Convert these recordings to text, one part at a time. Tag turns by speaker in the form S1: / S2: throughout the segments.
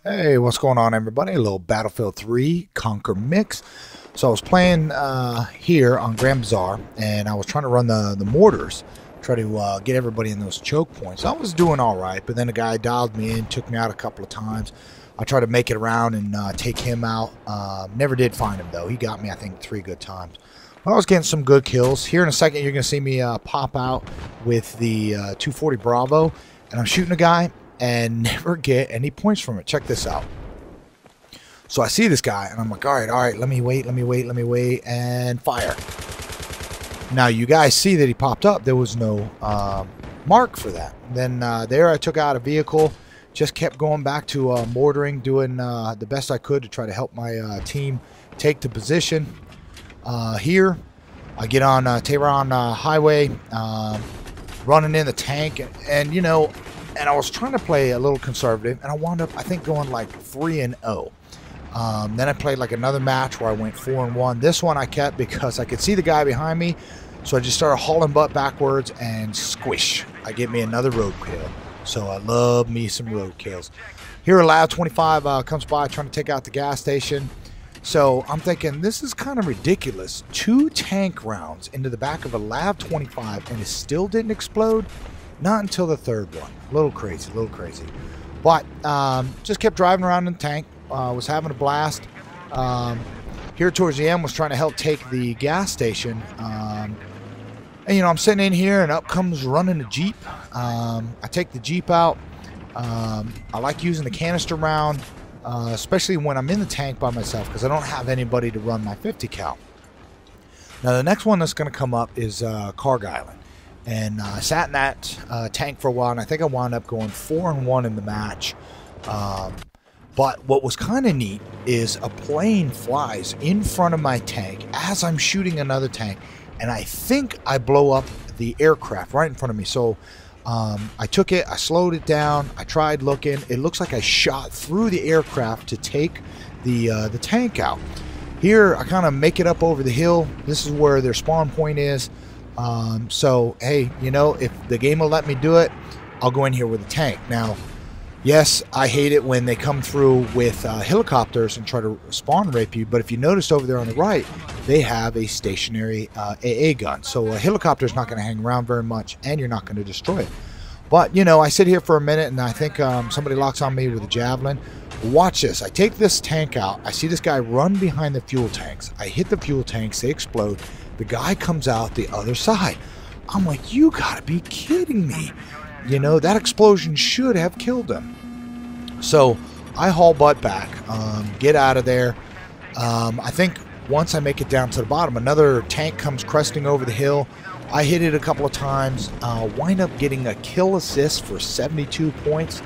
S1: Hey, what's going on, everybody? A little Battlefield 3 Conquer mix. So I was playing here on Grand Bazaar, and I was trying to run the mortars, try to get everybody in those choke points. I was doing all right, but then a guy dialed me in, took me out a couple of times. I tried to make it around and take him out. Never did find him, though. He got me, I think, 3 good times. But I was getting some good kills. Here in a second, you're going to see me pop out with the 240 Bravo, and I'm shooting a guy and never get any points from it. Check this out. So I see this guy, and I'm like, all right, let me wait, and fire. Now, you guys see that he popped up. There was no mark for that. Then there I took out a vehicle, just kept going back to mortaring, doing the best I could to try to help my team take the position. Here, I get on Tehran Highway, running in the tank, and you know, and I was trying to play a little conservative, and I wound up, I think, going like 3-0. Then I played like another match where I went 4-1. This one I kept because I could see the guy behind me, so I just started hauling butt backwards and squish. I get me another road kill. So I love me some road kills. Here a Lav 25 comes by trying to take out the gas station. So I'm thinking, this is kind of ridiculous. 2 tank rounds into the back of a Lav 25 and it still didn't explode? Not until the third one. A little crazy. But just kept driving around in the tank. Was having a blast. Here towards the end was trying to help take the gas station. And you know, I'm sitting in here and up comes running a Jeep. I take the Jeep out. I like using the canister round, especially when I'm in the tank by myself because I don't have anybody to run my 50 cal. Now the next one that's going to come up is Carg Island. And I sat in that tank for a while, and I think I wound up going 4-1 in the match. But what was kind of neat is a plane flies in front of my tank as I'm shooting another tank, and I think I blow up the aircraft right in front of me. So I took it, I slowed it down, I tried looking. It looks like I shot through the aircraft to take the tank out. Here, I kind of make it up over the hill. This is where their spawn point is. So, hey, you know, if the game will let me do it, I'll go in here with a tank. Now, yes, I hate it when they come through with helicopters and try to spawn rape you, but if you notice over there on the right, they have a stationary AA gun. So a helicopter's not going to hang around very much, and you're not going to destroy it. But, you know, I sit here for a minute, and I think somebody locks on me with a javelin. Watch this. I take this tank out. I see this guy run behind the fuel tanks. I hit the fuel tanks. They explode. The guy comes out the other side. I'm like, you gotta be kidding me. You know, that explosion should have killed him. So I haul butt back, get out of there. I think once I make it down to the bottom, another tank comes cresting over the hill. I hit it a couple of times, wind up getting a kill assist for 72 points.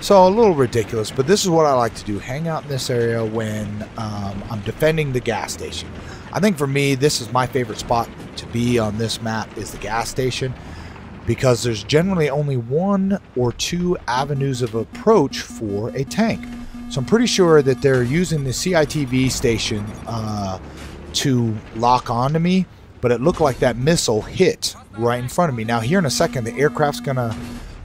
S1: So a little ridiculous, but this is what I like to do. Hang out in this area when I'm defending the gas station. I think for me, this is my favorite spot to be on this map is the gas station because there's generally only 1 or 2 avenues of approach for a tank. So I'm pretty sure that they're using the CITV station to lock onto me, but it looked like that missile hit right in front of me. Now here in a second, the aircraft's gonna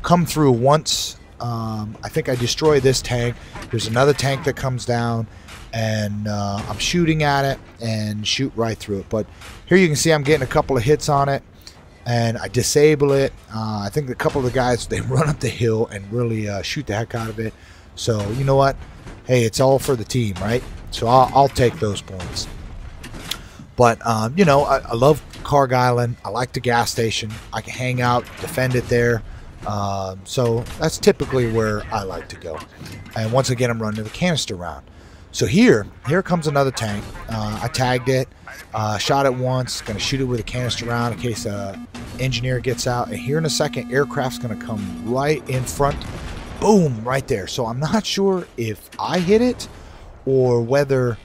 S1: come through once. I think I destroy this tank. There's another tank that comes down, and I'm shooting at it and shoot right through it. But here you can see I'm getting a couple of hits on it, and I disable it. I think a couple of the guys, they run up the hill and really shoot the heck out of it. So you know what? Hey, it's all for the team, right? So I'll take those points. But you know, I love Carg Island. I like the gas station. I can hang out, defend it there. So that's typically where I like to go. And once again, I'm running the canister round. So here comes another tank. I tagged it, shot it once, gonna shoot it with a canister round in case a engineer gets out. And here in a second, aircraft's gonna come right in front. Boom, right there. So I'm not sure if I hit it or whether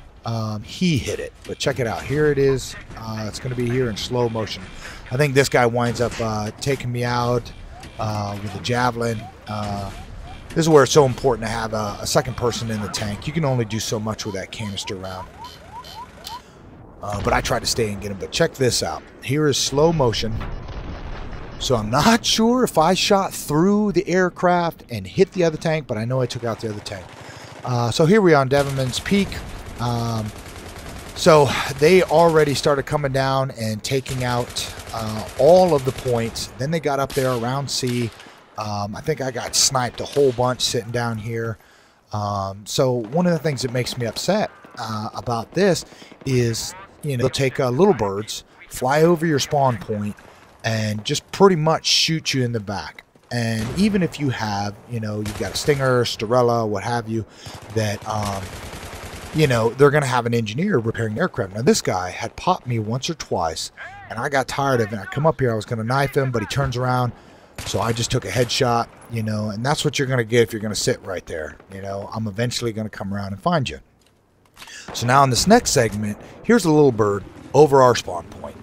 S1: he hit it. But check it out. Here it is. It's gonna be here in slow motion. I think this guy winds up taking me out with a javelin. This is where it's so important to have a second person in the tank. You can only do so much with that canister round. But I tried to stay and get him. But check this out. Here is slow motion. So I'm not sure if I shot through the aircraft and hit the other tank, but I know I took out the other tank. So here we are on Devilman's Peak. So they already started coming down and taking out all of the points. Then they got up there around C. I think I got sniped a whole bunch sitting down here. So one of the things that makes me upset about this is, they'll take little birds, fly over your spawn point, and just pretty much shoot you in the back. And even if you have, you've got a Stinger, Storella, what have you, that, they're going to have an engineer repairing aircraft. Now, this guy had popped me once or twice, and I got tired of it. I come up here, I was going to knife him, but he turns around, so I just took a headshot, and that's what you're going to get if you're going to sit right there. I'm eventually going to come around and find you. So now in this next segment, here's a little bird over our spawn point.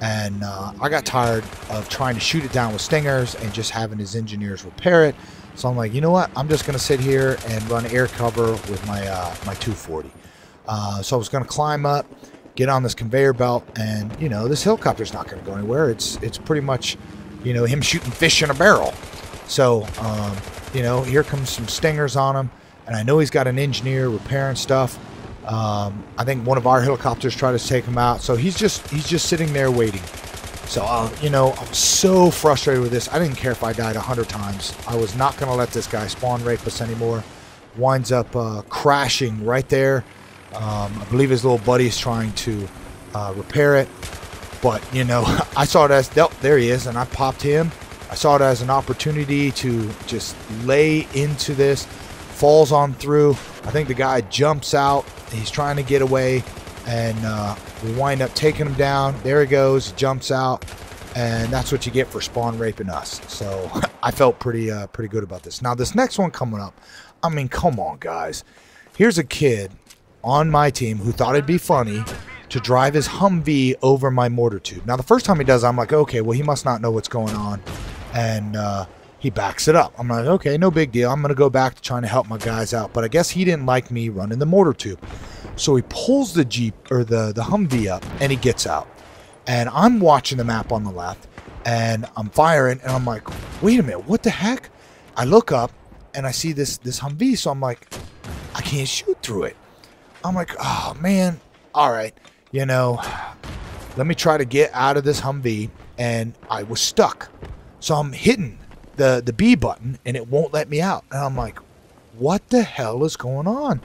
S1: And I got tired of trying to shoot it down with Stingers and just having his engineers repair it. So I'm like, you know what? I'm just going to sit here and run air cover with my 240. So I was going to climb up, get on this conveyor belt, and, this helicopter's not going to go anywhere. It's pretty much, him shooting fish in a barrel. So, here comes some Stingers on him, and I know he's got an engineer repairing stuff. I think one of our helicopters tried to take him out, so he's just sitting there waiting. So I was so frustrated with this. I didn't care if I died 100 times. I was not going to let this guy spawn rape us anymore. Winds up crashing right there. I believe his little buddy is trying to repair it, but I saw it as there he is, and I popped him. I saw it as an opportunity to just lay into this. Falls on through. I think the guy jumps out. He's trying to get away, and we wind up taking him down. There he goes, jumps out, and that's what you get for spawn raping us. So I felt pretty good about this. Now this next one coming up, I mean, come on guys. Here's a kid on my team who thought it'd be funny to drive his Humvee over my mortar tube. Now the first time he does, I'm like, okay, well he must not know what's going on, and he backs it up. I'm like, okay, no big deal. I'm going to go back to trying to help my guys out. But I guess he didn't like me running the mortar tube. So he pulls the Jeep or the Humvee up, and he gets out. And I'm watching the map on the left, and I'm firing, and I'm like, wait a minute, what the heck? I look up, and I see this Humvee, so I'm like, I can't shoot through it. I'm like, oh, man, all right, let me try to get out of this Humvee, and I was stuck. So I'm hitting the B button, and it won't let me out. And I'm like, what the hell is going on?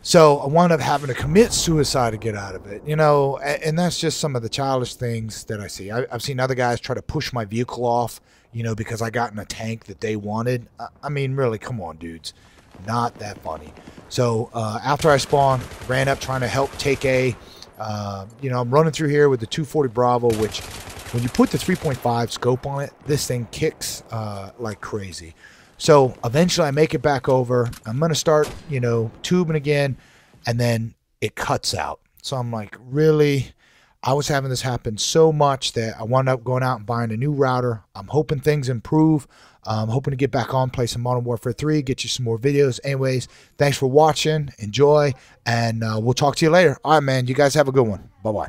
S1: So I wound up having to commit suicide to get out of it, and that's just some of the childish things that I see. I've seen other guys try to push my vehicle off, because I got in a tank that they wanted. I mean, really, come on, dudes. Not that funny. So after I spawned, ran up trying to help take A. I'm running through here with the 240 Bravo, which when you put the 3.5 scope on it, this thing kicks like crazy. So eventually I make it back over. I'm going to start, tubing again, and then it cuts out. So I'm like, really? I was having this happen so much that I wound up going out and buying a new router. I'm hoping things improve. I'm hoping to get back on, play some Modern Warfare 3, get you some more videos. Anyways, thanks for watching. Enjoy, and we'll talk to you later. All right, man. You guys have a good one. Bye-bye.